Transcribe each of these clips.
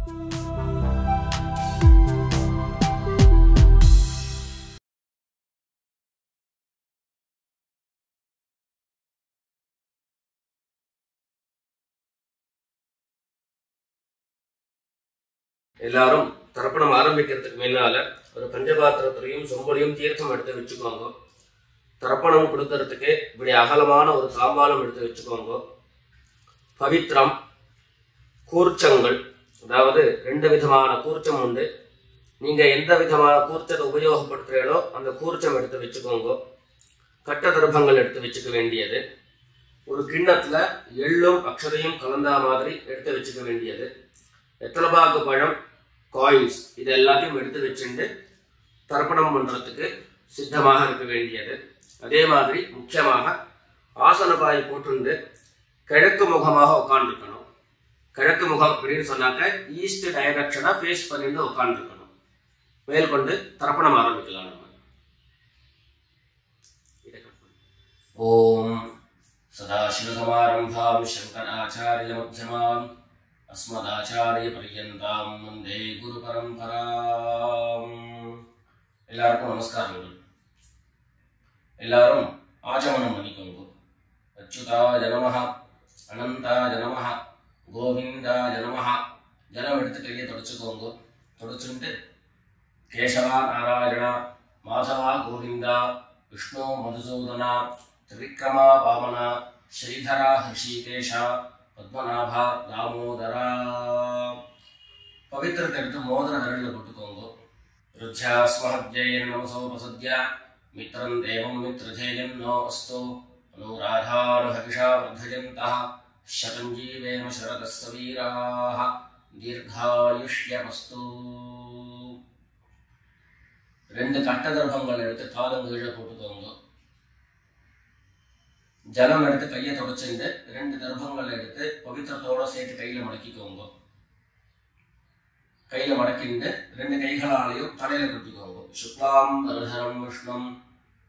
எல்லாரும் தர்ப்பணம் ஆரம்பிக்கிறதுக்கு முன்னால ஒரு பஞ்சபாத்திரத்திலையும் சொம்பலையும் தீர்த்தம் எடுத்து வச்சுக்கோங்க. தர்ப்பணம் கொடுக்கறதுக்கு இப்படி அகலமான ஒரு தாம்பாலம் எடுத்து வச்சுக்கோங்க. பவித்ரம், கூர்ச்சங்கள், அதாவது 2 விதமான கூர்ச்சம் உண்டு. நீங்க எந்த விதமான கூர்ச்சத்தை உபயோகப்படுத்துறீங்களோ அந்த கூர்ச்சம் எடுத்து வச்சுக்கோங்க. கட்ட தர்ப்பங்கள் எடுத்து வச்சுக்க வேண்டியது. ஒரு கிண்ணத்துல எள்ளும் அக்ஷதையும் கலந்தா மாதிரி எடுத்து வச்சுக்க வேண்டியது. வெத்தலைபாக்கு பழம், காயின்ஸ், இது எல்லாத்தையும் எடுத்து வச்சுட்டு தர்ப்பணம் பண்றதுக்கு சித்தமாக இருக்க வேண்டியது. அதே மாதிரி முக்கியமாக ஆசனபாய் போட்டு கிழக்கு முகமாக உட்காந்துருக்கணும். கிழக்கு முகம் அப்படின்னு சொன்னாக்க ஈஸ்ட் டைரக்ஷனா ஃபேஸ் பண்ணிட்டு உட்காந்துருக்கணும். மேற்கொண்டு தர்ப்பணம் ஆரம்பிக்கலாம். நம்ம ஓம் சதாசிவசமாரம்பாம் சங்கராச்சாரிய மத்தியமாம் அஸ்மதாச்சாரிய பர்யந்தாம் வந்தே குரு பரம்பராம். எல்லாருக்கும் நமஸ்காரங்கள். எல்லாரும் ஆச்சமனம் பண்ணிக்கோங்க. அச்சுதாய நமஹ, அனந்தாய நமஹ, கோவிந்தாய நமஹ. ஜலம் எடுத்து கையை தொடச்சுக்கோங்க. தொடச்சுட்டு கேசவா நாராயணா, மாதவா கோவிந்தா, விஷ்ணு மதுசூதனா, திரிக்ரமா வாமனா, ஸ்ரீதரா ஹிருஷிகேஷா, பத்மநாபா தாமோதரா. பவித்திரத்தை எடுத்து மோதிர விரலில் போட்டுக்கோங்க. ருத்யாஸ்மஹத்யேன் நமசோபசத்யா மித்ரம் தேவம் மித்ரதேயம் நோ அஸ்து அனுராதானுஹவிஷா வர்தயந்தः சதம் ஜீவேம சரதஸ்ஸ வீராः தீர்காயுஷ்யமஸ்து. 2 கட்ட தர்ப்பங்கள் எடுத்து காலம் கீழே போட்டுக்கோங்க. ஜலம் எடுத்து கையை தொடச்சுட்டு 2 தர்ப்பங்கள் எடுத்து பவித்திரத்தோட சேர்த்து கையில மடக்கிக்கோங்க. கையில மடக்கிட்டு 2 கைகளாலையும் தலையில கட்டிக்கோங்க. சுக்லாம் வரதரம் விஷ்ணம்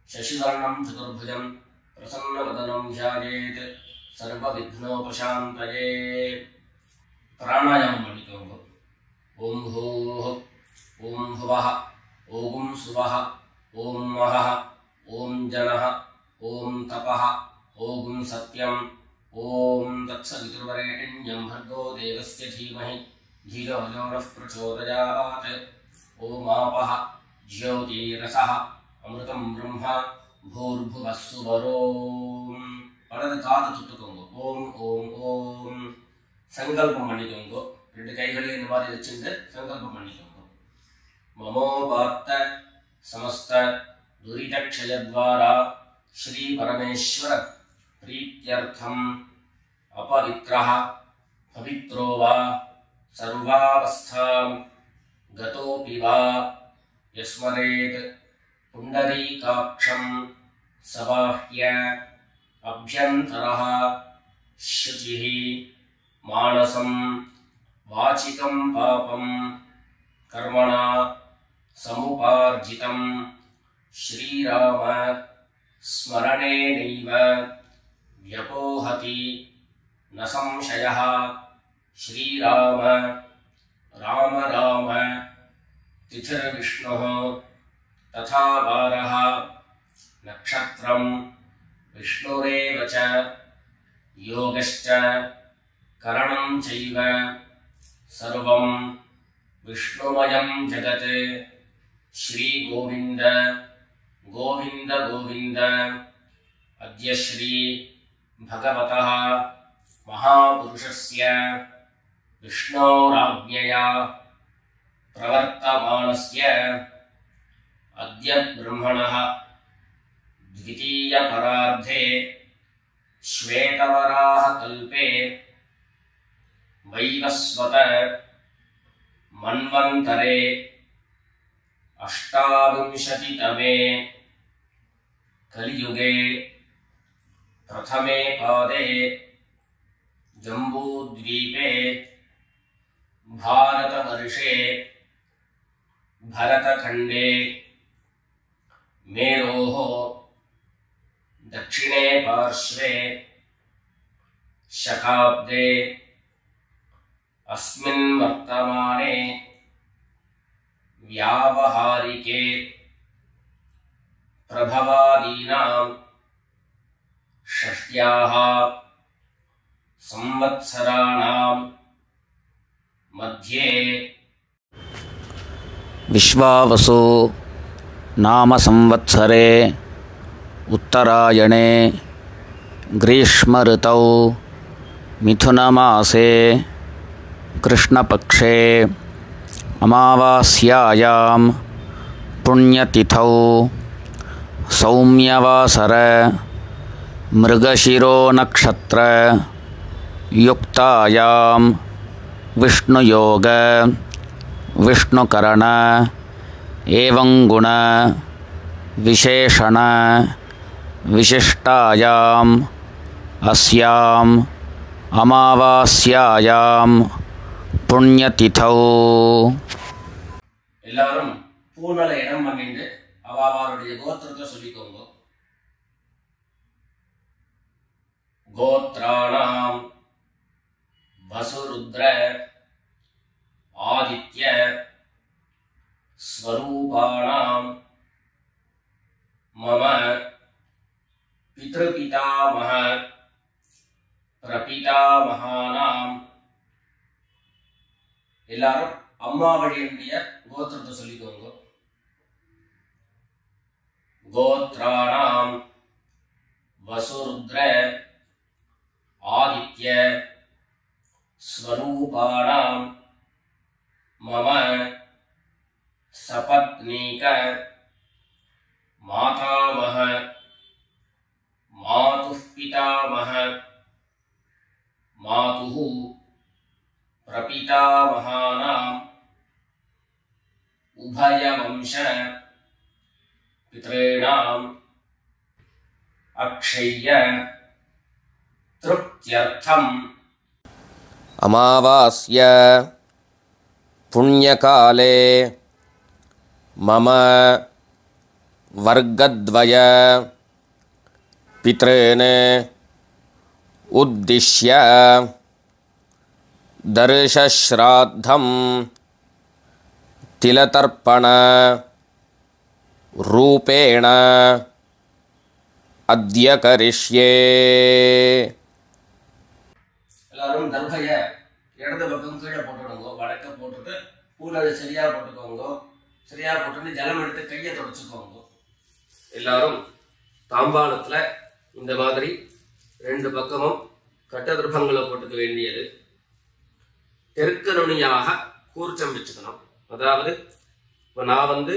சசிவர்ணம் சதுர்புஜம் பிரசன்னவதனம் தியாயேத் சர்வ விக்னோபசாந்தயே. பிராணாயாமம் பண்ணிக்கோங்க. ஓம் ஹோஹ், ஓம் ஹுவஹ, ஓம் சுவஹ, ஓம் மஹஹ, ஓம் ஜனஹ, ஓம் தபஹ, ஓம் சத்யம், ஓம் தத்சவிதுர்வரேண்யம் भर्गो देवस्य धीमहि धियो यो नः प्रचोदयात्. ஓம் ஆபஹ ஜ்யோதிரசஹ அமிர்தம் பிரம்மா பூர்புவः சுவரோம். வலது காது தொட்டுக்கோங்க. ஓம் ஓம் ஓம். சங்கல்பம் பண்ணிக்கோங்க. 2 கைகளையும் இந்த மாதிரி வச்சுட்டு சங்கல்பம் பண்ணிக்கோங்க. மமோபாத்த சமஸ்த துரிதக்ஷயத்வாரா ஸ்ரீ பரமேஸ்வர प्रीत्यर्थम अपवित्रः पवित्रो वा सर्वावस्थां गतोऽपि वा यस्मरेत् पुण्डरीकाक्षं सबाह्य अभ्यन्तरः शुचिः मानसं वाचिकं पापं कर्मणा समुपार्जितं श्रीराम स्मरणेनैव व्यपोहति न संशयः. श्रीराम राम राम तिथिर्विष्णुः तथा वारः नक्षत्रं विष्णुरेव च योगश्च करणं चैव सर्वं विष्णुमयं जगत्. श्री गोविंद गोविंद गोविंद. अद्य श्री भगवतः महापुरुषस्य विष्णोराज्ञया प्रवर्तमानस्य अद्य ब्रह्मणः द्वितीयपरार्धे श्वेतवराह कल्पे वैवस्वत मन्वन्तरे 28तमे कलियुगे प्रथमे पादे जम्बूद्वीपे भारतवर्षे भरतखण्डे मेरोः दक्षिणे पार्श्वे शकाब्दे अस्मिन् वर्तमान व्यावहारिके प्रभवादीनां षष्ट्याः संवत्सराणां मध्ये विश्वावसु नाम संवत्सरे उत्तरायणे ग्रीष्म ऋतौ मिथुनमासे कृष्णपक्षे अमावास्यायां पुण्यतिथौ सौम्यवासर मृगशिरो नक्षत्र युक्तायां विष्णुयोग विष्णुकरण एवं गुण विशेषण विशिष्टायाम् अस्याम् अमावास्यायां पुण्यतिथौ எல்லாரும் பூனல இடம் பண்ணிட்டு அவாவாருடைய கோத்திரத்தை சொல்லிக்கோங்க. கோத்ராணாம் வசுருத்ர ஆதித்ய ஸ்வரூபாணாம் மம பித்ருபிதாமஹ பிரபிதாமஹானாம். எல்லாரும் அம்மா வழியினுடைய கோத்திரத்தை சொல்லிக்கோங்க. கோத்ராணாம் வசுருத்ர ஆதித்ய ஸ்வரூபாணாம் மம சபத்னீக மாதாமஹ மாதுः பிதாமஹ மாதுः பிரபிதாமஹானாம் உபயவம்ச பித்ரேணாம் அக்ஷய்ய திருப்த்யர்த்தம் अमावास्य पुण्यकाले मम वर्गद्वय पितॄन् उद्दिश्य दर्शश्राद्धं तिलतर्पण रूपेण अद्य करिष्ये. எல்லாரும் தர்பைய இடது பக்கம் கீழே போட்டுடுங்க. வடக்க போட்டுட்டு பூனலை சரியா போட்டுக்கோங்க. சரியா போட்டுட்டு ஜலம் எடுத்து கையை தொடச்சுக்கோங்க. எல்லாரும் தாம்பாளத்துல இந்த மாதிரி ரெண்டு பக்கமும் கட்ட திருப்பங்களை போட்டுக்க வேண்டியது. தெற்கு நுனியாக கூர்ச்சம் வச்சுக்கணும். அதாவது இப்போ நான்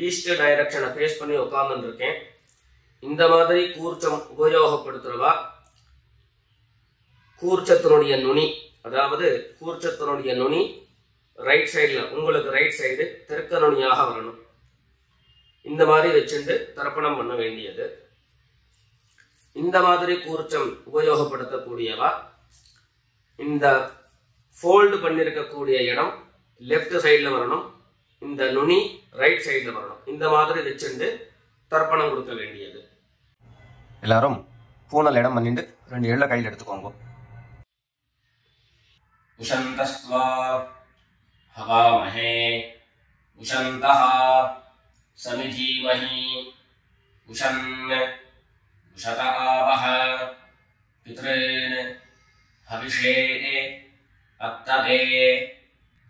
ஈஸ்ட் டைரக்ஷனை ஃபேஸ் பண்ணி உட்கார்ந்து இருக்கேன். இந்த மாதிரி கூர்ச்சம் உபயோகப்படுத்துறவா கூர்ச்சத்தினுடைய நுனி, அதாவது கூர்ச்சத்தினுடைய நுனி ரைட் சைடில், உங்களுக்கு ரைட் சைடு தெற்கு நுனியாக வரணும். இந்த மாதிரி வச்சுட்டு தர்ப்பணம் பண்ண வேண்டியது. இந்த மாதிரி கூர்ச்சம் உபயோகப்படுத்தக்கூடியவா இந்த ஃபோல்டு பண்ணிருக்கக்கூடிய இடம் லெஃப்ட் சைடில் வரணும். இந்த நுனி ரைட் சைடில் வரணும். இந்த மாதிரி வச்சுட்டு தர்ப்பணம் கொடுக்க வேண்டியது. எல்லாரும் பூனல் இடம் பண்ணிட்டு ரெண்டு எள்ள கையில் எடுத்துக்கோங்க. உஷந்தஸ்வா ஹவாமஹே உஷந்தஹ சமிதீமஹி உஷன் உஷத ஆவஹ பித்ரேன் ஹவிஷே அத்தவே.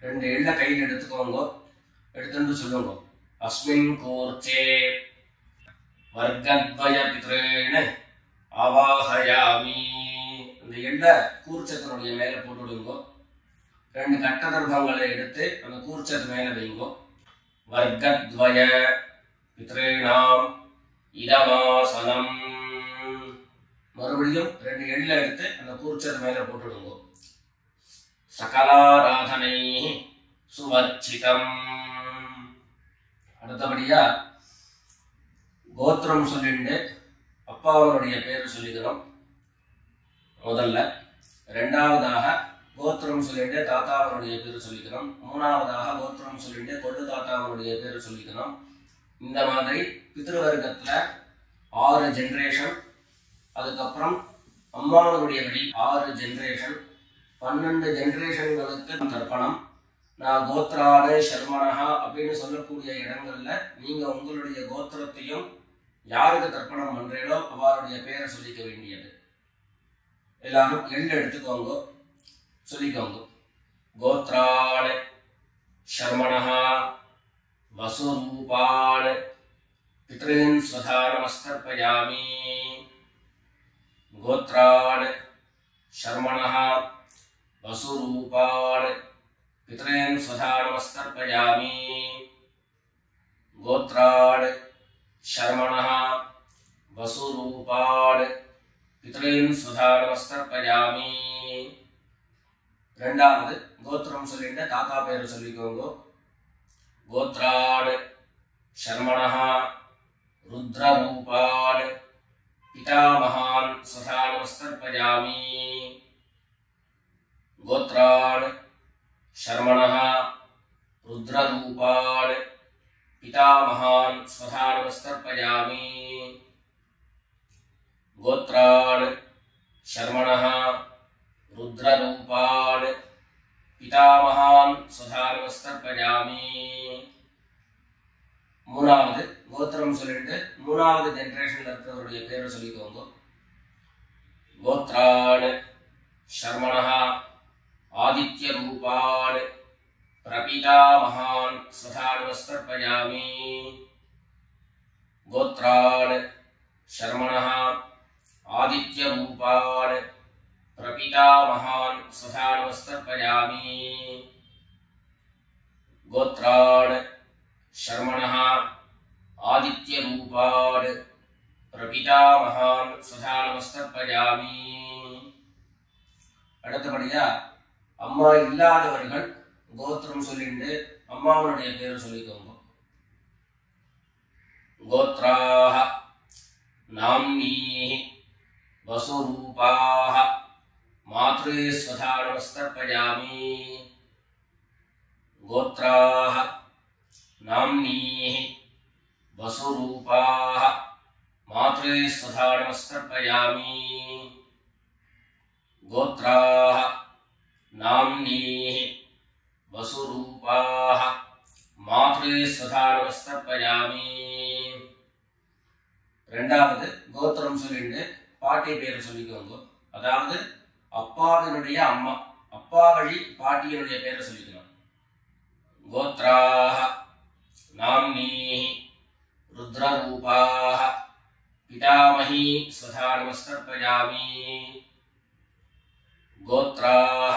ரெண்டு எள்ள கையில் எடுத்துக்கோங்க. எடுத்துட்டு சொல்லுங்க. அஸ்மின் கூர்ச்சே வர்க்கத்வய பித்ரேன் ஆவாஹயாமி. இந்த எள்ள கூர்ச்சத்தினுடைய மேல போட்டுடுங்க. ரெண்டு கட்ட தர்ப்பங்களை எடுத்து அந்த கூர்ச்சத்து மேல வைங்கோ. வர்க்கத்வய பித்ரேணாம் இதமாசனம். மறுபடியும் ரெண்டு எள்ள எடுத்து அந்த கூர்ச்சத்து மேல போட்டுடுங்க. சகலாராதனை சுவர்ச்சிதம். அடுத்தபடியா கோத்திரம் சொல்லிட்டு அப்பாவனுடைய பேர் சொல்லிக்கிறோம் முதல்ல. ரெண்டாவதாக கோத்திரம் சொல்லிட்டு தாத்தாவனுடைய பேர் சொல்லிக்கிறோம். மூணாவதாக கோத்திரம் சொல்லிட்டு கொள்ளு தாத்தாவனுடைய பேர் சொல்லிக்கிறோம். இந்த மாதிரி பித்ருவர்க்கத்துல 6 ஜெனரேஷன், அதுக்கப்புறம் அம்மாவனுடைய வழி 6 ஜெனரேஷன், 12 ஜெனரேஷன்களுக்கு தர்ப்பணம், நான் கோத்ரான சர்மனஹா அப்படின்னு சொல்லக்கூடிய இடங்கள்ல நீங்க உங்களுடைய கோத்திரத்தையும் யாருக்கு தர்ப்பணம் பண்றீங்களோ அவருடைய பேரை சொல்லிக்க வேண்டியது. எல்லாரும் எள்ளு எடுத்துக்கோங்க, சொல்லிக்கோங்க. கோத்ரான சர்மனஹா வசுரூபான் பித்ரீன் ஸ்வதா நமஸ்கர்ப்பயாமி. கோத்ரான் சர்மனஹா வசுரூபான் பித்ரீன் ஸ்வதா நமஸ்கர்ப்பயாமி. கோத்ரான் சர்மனஹா வசுரூபான் பித்ரீன் ஸ்வதா நமஸ்கர்ப்பயாமி. ரெண்டாவது கோத்திரம் சொல்லிட்டு தாத்தா பேரு சொல்லிக்கோங்க. கோத்ரான் சர்மனஹா ருத்ரரூபான் பிதாமகான் ஸ்வதா நமஸ்கர்ப்பயாமி. கோத்ரான் சர்மனஹா ருத்ரரூபான் பிதாமகான் ஸ்வதா நமஸ்கர்ப்பயாமி. கோத்ரான் சர்மனஹா ருத்ரரூபான் பிதாமகான் ஸ்வதா நமஸ்கர்ப்பயாமி. மூணாவது கோத்திரம் சொல்லிட்டு மூணாவது ஜெனரேஷன்ல இருக்கிறவருடைய பேரை சொல்லிக்கோங்க. கோத்ரான் சர்மனஹா ஆதித்ய ரூபான் பிரபிதாமகான் ஸ்வதா நமஸ்கர்ப்பயாமி. கோத்ரான் சர்மனஹா ஆதித்ய ரூபான் பிரபிதாமகான் ஸ்வதா நமஸ்கர்ப்பயாமி. கோத்ரான் சர்மனஹா ஆதித்ய ரூபான் பிரபிதாமகான் ஸ்வதா நமஸ்கர்ப்பயாமி. அடுத்தபடியா அம்மா இல்லாதவர்கள் கோத்திரம் சொல்லிட்டு அம்மாவுடைய பேரை சொல்லிக்கோங்க. கோத்ராஹ நாம்னீஹி வசுரூபாஹ மாத்ரே ஸ்வதா நமஸ்கர்ப்பயாமி. கோத்ராஹ நாம்னீஹி வசுரூபாஹ மாத்ரே ஸ்வதா நமஸ்கர்ப்பயாமி. கோத்ராஹ நாம்னீஹி வசுரூபாஹ மாத்ரே ஸ்வதா நமஸ்கர்ப்பயாமி. ரெண்டாவது கோத்திரம் சொல்லிட்டு பாட்டி பேர் சொல்லிக்கோங்க. அதாவது அப்பாவினுடைய அம்மா, அப்பா வழி பாட்டியினுடைய பேரை சொல்லிக்கணும். கோத்ராஹ நாம்னீஹி ருத்ரரூபாஹ பிதாமஹி ஸ்வதா நமஸ்கர்ப்பயாமி. கோத்ராஹ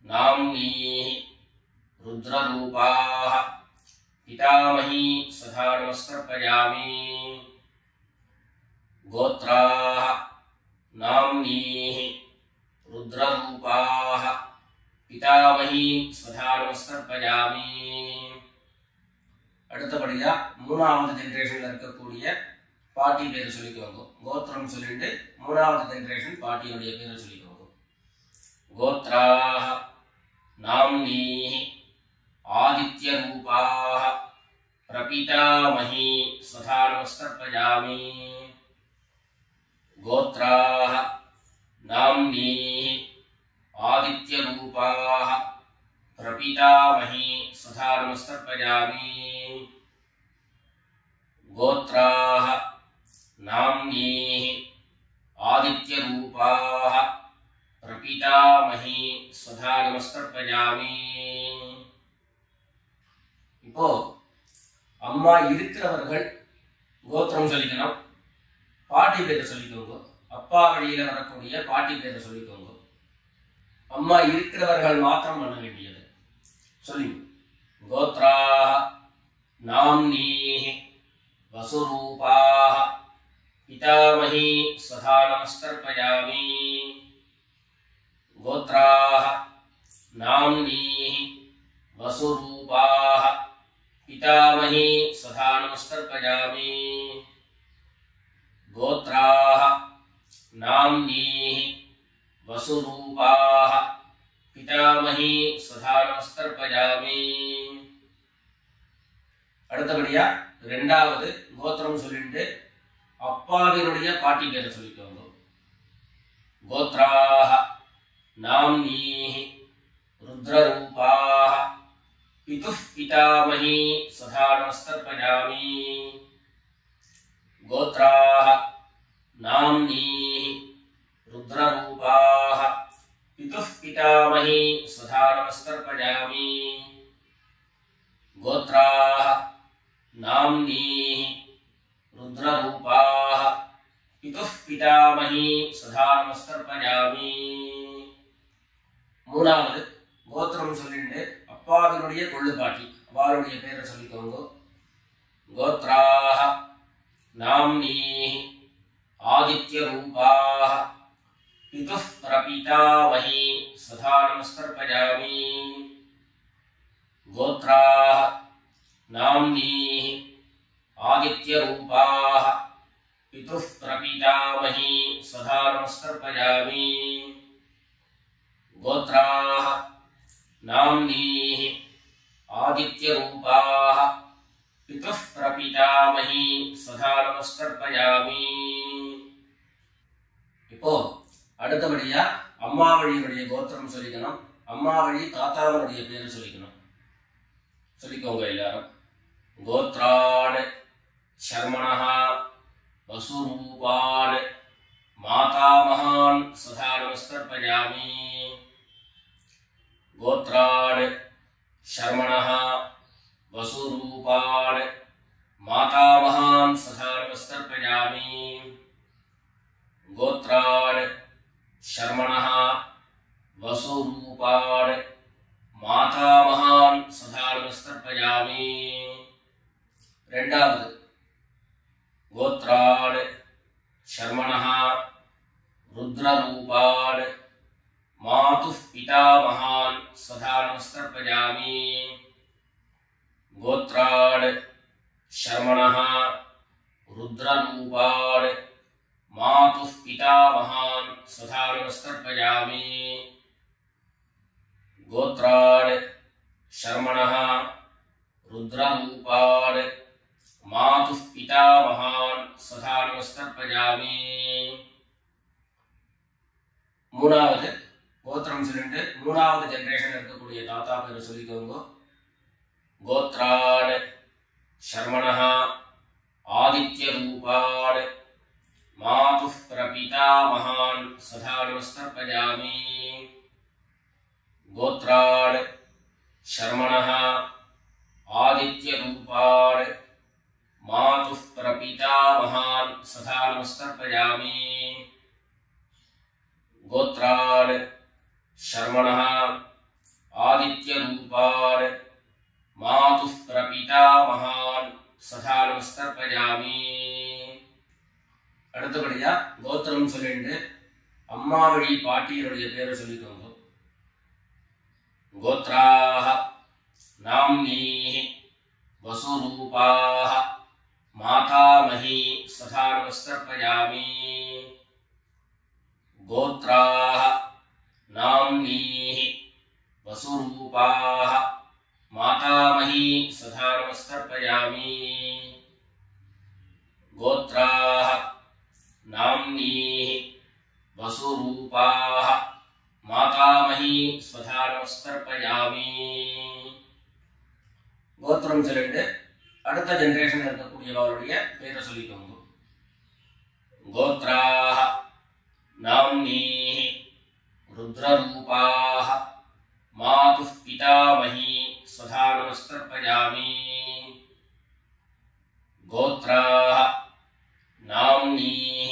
நாம்னீஹி ருத்ரரூபாஹ பிதாமஹி ஸ்வதா நமஸ்கர்ப்பயாமி. கோத்ராஹ நாம்னீஹி ருத்ரரூபாஹ பிதாமஹி ஸ்வதா நமஸ்கர்ப்பயாமி. அடுத்தபடியா மூணாவது ஜெனரேஷன்ல இருக்கக்கூடிய பாட்டி பேரை சொல்லிக்கோங்க. கோத்திரம் சொல்லிட்டு மூணாவது ஜெனரேஷன் பாட்டியுடைய பேரை சொல்லிக்கோங்க. கோத்ராஹ நாம்னீஹி ஆதித்ய ரூபாஹ பிரபிதாமஹி ஸ்வதா நமஸ்கர்ப்பயாமி. கோத்ராஹ நாம்னீஹி ஆதித்ய ரூபாஹ பிரபிதாமஹி ஸ்வதா நமஸ்கர்ப்பயாமி. கோத்ராஹ நாம்னீஹி ஆதித்ய ரூபாஹ பிரபிதாமஹி ஸ்வதா நமஸ்கர்ப்பயாமி. இப்போ அம்மா இருக்கிறவர்கள் கோத்திரம் சொல்லிக்கணும், பாட்டி பேரை சொல்லிக்கோங்க. அப்பா வழியில வரக்கூடிய பாட்டி பேரை சொல்லிக்கோங்க. அம்மா இருக்கிறவர்கள் மாத்திரம் பண்ண வேண்டியது. சொல்லி கோத்ராஹ நாம்னீஹி வசுரூபாஹ பிதாமஹி ஸ்வதா நமஸ்கர்ப்பயாமி. கோத்ராஹ நாம்னீஹி வசுரூபாஹ பிதாமஹி ஸ்வதா நமஸ்கர்ப்பயாமி. கோத்ராஹ நாம்னீஹி வசுரூபாஹ பிதாமஹி ஸ்வதா நமஸ்கர்ப்பயாமி. அடுத்தபடியா ரெண்டாவது கோத்திரம் சொல்லிட்டு அப்பாவினுடைய பாட்டி பேரை சொல்லிக்கோங்க. கோத்ராஹ நாம்னீஹி ருத்ரரூபாஹ पितुः पितामही सदा नमस्तर्पयामि। गोत्राः नाम्नीः रुद्ररूपाः पितुः पितामही सदा नमस्तर्पयामि। गोत्राः नाम्नीः रुद्ररूपाः पितुः पितामही सदा नमस्तर्पयामि। மூணாவது கோத்திரம் சொல்லிட்டு அப்பாவினுடைய கொள்ளுப்பாட்டி அவருடைய பேரை சொல்லிக்கோங்க. கோத்ராஹ நாம்னீஹி ஆதித்ய ரூபாஹ பிதுஹ் பிரபிதாமஹி சதா நமஸ்தர்ப்பயாமி. கோத்ராஹ நாம்னீஹி ஆதித்ய ரூபாஹ பிதுஹ் பிரபிதாமஹி சதா நமஸ்தர்ப்பயாமி. गोत्राः नाम्नीः आदित्यरूपाः पितुः प्रपितामही सदा नमस्कर्पयामि. இப்போ அடுத்தபடியா அம்மா வழியுடைய கோத்திரம் சொல்லிக்கணும். அம்மா வழி தாத்தாவனுடைய பேரு சொல்லிக்கணும். சொல்லிக்கோங்க எல்லாரும். கோத்ரான் शर्मणः वसुरूपान् मातामहान् सदा नमस्कर्पयामि. गोत्रान् शर्मणः वसुरूपान् मातामहान् सदा नमस्कर्पयामि. गोत्रान् शर्मणः वसुरूपान् मातामहान् सदा नमस्कर्पयामि. ரெண்டாவது गोत्रान् शर्मणः रुद्ररूपान् मातुः पितामहान् सदा नमस्कर्पयामि. गोत्रान् शर्मणः रुद्ररूपान् मातुः पितामहान् सदा नमस्कर्पयामि. गोत्रान् शर्मणः रुद्ररूपान् मातुः पितामहान् सदा नमस्कर्पयामि. மூணாவது கோத்திரம் சொல்லிட்டு மூணாவது ஜெனரேஷன் இருக்கக்கூடிய தாத்தா பேரை சொல்லிக்கோங்க. கோத்ரான் शर्मणः आदित्य रूपान् मातुः प्रपितामहान् सदा नमस्कर्पयामि. गोत्रान् शर्मणः आदित्य रूपान् मातुः प्रपितामहान् सदा नमस्कर्पयामि. गोत्रान् शर्मणः आदित्य रूपान् मातुः प्रपितामहान् सदा नमस्कर्पयामि. அடுத்தபடியா கோத்திரம் சொல்லிட்டு அம்மா வழி பாட்டியருடைய பேரை சொல்லிக்கோங்க. गोत्राः नाम्नीः वसुरूपाः मातामही सदा नमस्कर्पयामि. गोत्राः नाम्नीः वसुरूपाः मातामही सदा नमस्कर्पयामि. गोत्राः नाम्नीः वसुरूपाः मातामही सदा नमस्कर्पयामि. கோத்திரம் சொல்லிட்டு அடுத்த ஜெனரேஷன் இருக்கக்கூடியவருடைய பேரை சொல்லிக்கோங்க. கோத்ராஹ नाम्नीः रुद्ररूपाः मातुः पितामही सदा नमस्कर्पयामि. गोत्राः नाम्नीः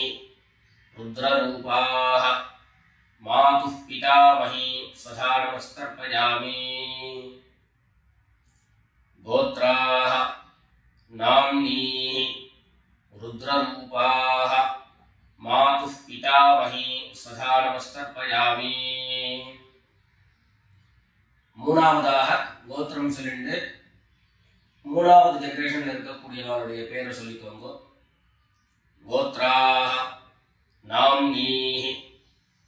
रुद्ररूपाः मातुः पितामही सदा नमस्कर्पयामि. गोत्राः नाम्नीः रुद्ररूपाः मातुः पितामही सदा नमस्कर्पयामि. மூணாவதாக கோத்திரம் சொல்லிட்டு மூணாவது ஜெனரேஷன்ல இருக்கக்கூடியவருடைய பேரை சொல்லிக்கோங்க. கோத்ராஹ நாம்னீஹி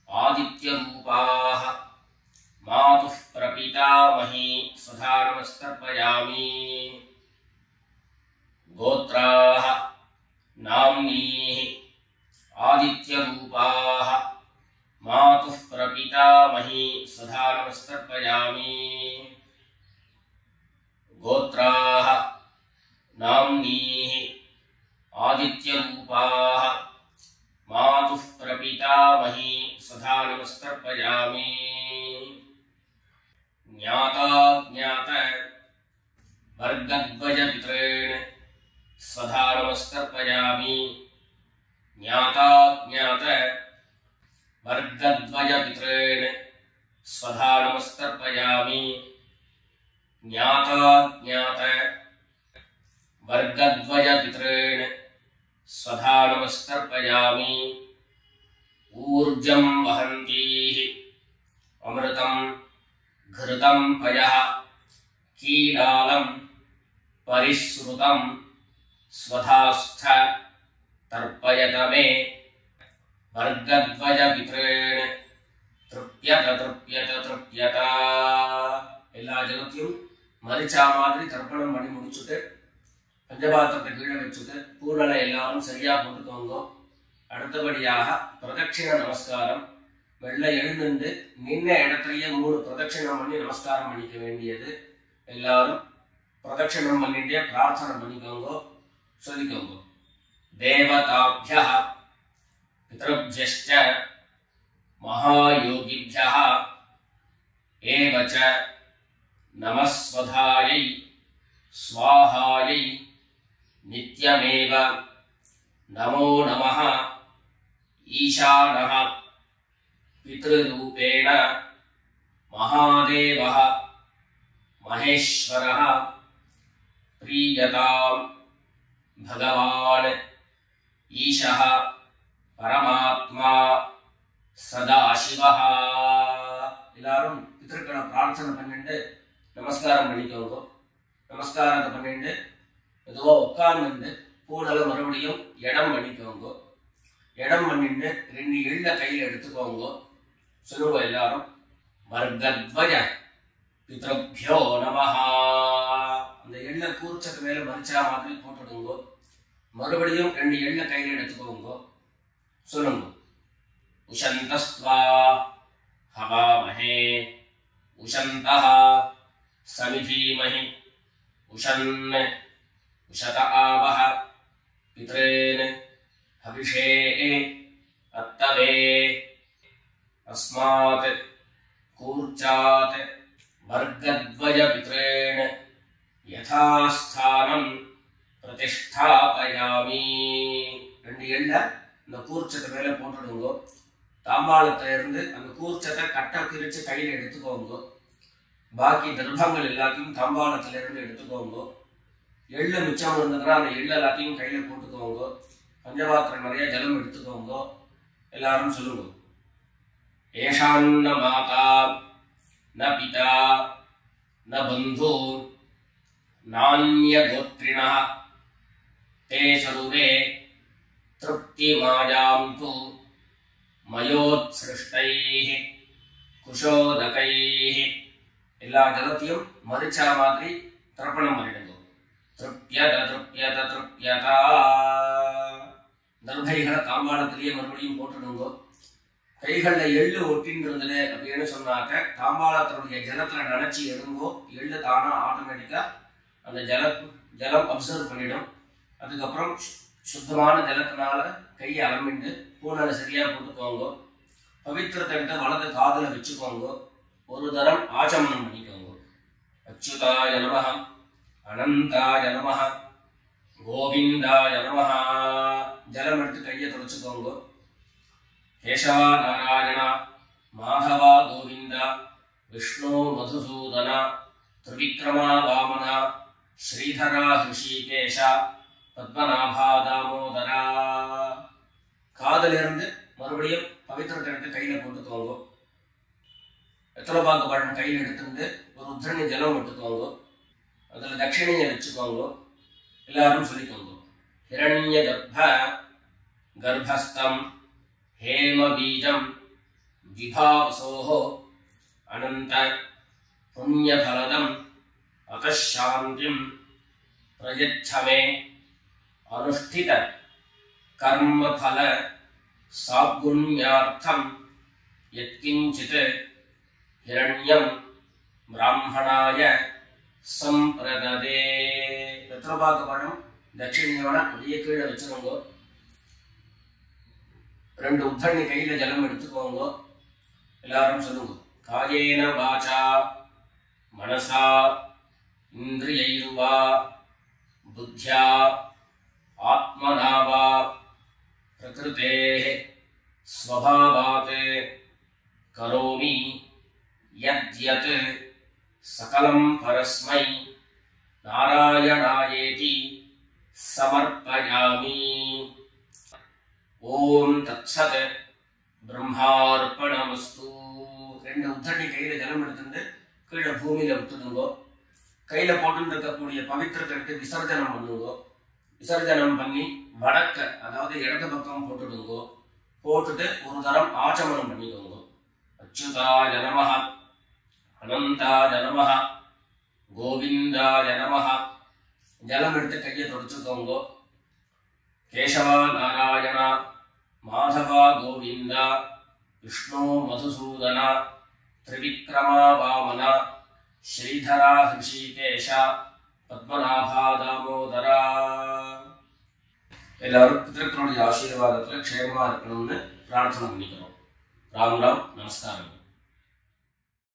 ஆதித்ய ரூபாஹ மாதுः பிரபிதாமஹி சதா நமஸ்கர்ப்பயாமி. கோத்ராஹ நாம்னீஹி आदित्य रूपाः मातुः प्रपितामही सदा नमस्कर्पयामि. गोत्राः नाम्नीः आदित्यरूपाः मातुः प्रपितामही सदा नमस्तर्पयामि। ज्ञाताज्ञात वर्गद्वयपितॄन् सदा नमस्तर्पयामि। ज्ञाताज्ञात वर्गद्वयपितॄन् सदा नमस्तर्पयामि। ज्ञाताज्ञात वर्गद्वयपितॄन् सदा नमस्तर्पयामि। ऊर्जं वहन्तीः अमृतं घृतं पयः कीलालं परिश्रुतं स्वधास्थ तर्पयत मे। वर्गद्वयपितॄन् तृप्यत तृप्यत तृप्यत। எல்லா ஜலத்தையும் மரிச்சா மாதிரி தர்ப்பணம் பண்ணி முடிச்சுட்டு பஞ்சபாத்திரத்தை கீழே வச்சுட்டு பூர்ணலை எல்லாரும் சரியா போட்டுக்கோங்க. அடுத்தபடியாக பிரதட்சிண நமஸ்காரம். வெள்ளை எழுந்து நின்ன இடத்துலயே 3 பிரதட்சிணம் பண்ணி நமஸ்காரம் பண்ணிக்க வேண்டியது. எல்லாரும் பிரதட்சிணம் பண்ணிட்டே பிரார்த்தனை பண்ணிக்கோங்க, சொல்லிக்கோங்க. தேவதாப்யः பித்ருभ्यश्च महायोगिभ्यः एव च नमस्वधायै स्वाहायै नित्यमेव नमो नमः। ईशानः पितृरूपेण महादेवः महेश्वरः प्रीयतां भगवान् ईशः परमात्मा सदाशिवः। எல்லாரும் பிதர்களை பிரார்த்தனை பண்ணிட்டு நமஸ்காரம் பண்ணிக்கோங்க. நமஸ்காரத்தை பண்ணிட்டு மெதுவா உட்கார்ந்து பூனலை மறுபடியும் இடம் பண்ணிக்கோங்க. இடம் பண்ணிட்டு 2 எள்ள கையில் எடுத்துக்கோங்க. சொல்லுங்க எல்லாரும். வர்கத்வய பித்ருभ्यो நமஹ. அந்த எள்ள கூர்ச்சத்து மேல மரிச்சா மாதிரி போட்டுடுங்க. மறுபடியும் 2 எள்ள கையில் எடுத்துக்கோங்க. சொல்லுங்க. உஷந்தஸ்வா हवामहे उशन्तः समिधीमहि उशन् उशत आवह पितॄन् हविषे अत्तवे। अस्मात् कूर्चात् वर्गद्वयपितॄन् यथास्थानं प्रतिष्ठापयामि। 2 எள்ள இந்த கூர்ச்சத்து மேல போட்டுடுங்க. தாம்பாளத்துல இருந்து அந்த கூர்ச்சத்தை கட்ட பிரிச்சு கையில எடுத்துக்கோங்க. பாக்கி தர்ப்பங்கள் எல்லாத்தையும் தாம்பாளத்துல இருந்து எடுத்துக்கோங்க. எள்ளு மிச்சம் இருந்ததுன்னா அந்த எள்ளு எல்லாத்தையும் கையில போட்டுக்கோங்க. பஞ்சபாத்திரம் நிறைய ஜலம் எடுத்துக்கோங்க. எல்லாரும் சொல்லுங்க. ஏஷான்ன மாதா ந பிதா ந பந்து நான்ய கோத்ரிணः தே சர்வே திருப்தி மாயாந்து மயோத்ஸ்ருஷ்டைः குஷோதகைः. எல்லா ஜலத்தையும் மரிச்சா மாதிரி தர்ப்பணம் பண்ணிடுங்க. திருப்யத திருப்யத திருப்யதா. தர்பைகளை தாம்பாளத்திலேயே மறுபடியும் போட்டுடுங்க. கைகளில் எள்ளு ஒட்டின்றது அப்படின்னு சொன்னாக்க தாம்பாளத்தினுடைய ஜலத்துல நினைச்சு எடுங்கோ. எள்ளு தானா ஆட்டோமேட்டிக்கா அந்த ஜலம் அப்சர்வ் பண்ணிடும். அதுக்கப்புறம் சுத்தமான ஜலத்தினால கையை அலம்பிட்டு பூனலை சரியா போட்டுக்கோங்க. பவித்திரத்தை எடுத்து வலது காதுல வச்சுக்கோங்க. ஒரு தரம் ஆச்சமனம் பண்ணிக்கோங்க. அச்சுதாய நமஹ அனந்தாய நமஹ கோவிந்தாய நமஹ. ஜலம் எடுத்து கையை தொடச்சுக்கோங்க. கேசவா நாராயண மாதவா கோவிந்த விஷ்ணு மதுசூதன திரிவிக்ரமா வாமன ஸ்ரீதரா ஹிருஷிகேஷ பத்மநாபா தாமோதரா. காதலிருந்து மறுபடியும் பவித்திரத்தை எடுத்து கையில போட்டுக்கோங்க. எத்தலபாக்கு பழம் கையில் எடுத்துட்டு ஒரு உத்தரணி ஜலம் எடுத்துக்கோங்க. அதுல தட்சிணையை வச்சுக்கோங்க. எல்லாரும் சொல்லிக்கோங்க. ஹிரண்ய கர்ப்பஸ்தம் हेम बीजं विभावसोः अनंत पुण्यफलदम् अतः शान्तिं प्रयच्छ मे अनुष्ठित कर्मफल सागुण्यार्थं यत्किञ्चित् हिरण्यं ब्राह्मणाय संप्रददामि। சமபாக பழம் தட்சிணையோட அப்படியே கீழே வச்சுருங்க. 2 உத்தண்ணி கையில ஜலம் எடுத்துக்கோங்க. எல்லாரும் சொல்லுங்க. காயேன வாசா மனசா இந்திரியைர்வா புத்யா ஆத்மனா வா பிரகிருதேஹ ஸ்வபாவாத் கரோமி யத்யத் சகலம் பரஸ்மை நாராயணாயேதி சமர்ப்பயாமி. ஓம் தத்சத் பிரம்மார்ப்பணமஸ்து. 2 உத்தண்ணி கையில ஜலம் எடுத்துட்டு கீழே பூமியில விட்டுடுங்கோ. கையில போட்டு இருக்கக்கூடிய பவித்திரத்தை விசர்ஜனம் பண்ணுங்கோ. விசர்ஜனம் பண்ணி வடக்க அதாவது இடது பக்கம் போட்டுடுங்கோ. போட்டுட்டு ஒரு தரம் ஆச்சமனம் பண்ணிக்கோங்க. அச்சுதாய நமஹ அனந்தாய நமஹ கோவிந்தாய நமஹ. ஜலம் எடுத்து கையை தொடச்சுக்கோங்க. கேசவா நாராயண மாதவா கோவிந்தா விஷ்ணு மதுசூதன திரிவிக்ரமா வாமன ஸ்ரீதரா ஹிருஷிகேஷ பத்மநாபா தாமோதரா. எல்லாரும் பிதர்களுடைய ஆசீர்வாதத்துல க்ஷேமமா இருக்கணும்னு பிரார்த்தனை பண்ணிக்கிறோம். ராம் ராம். நமஸ்காரம்.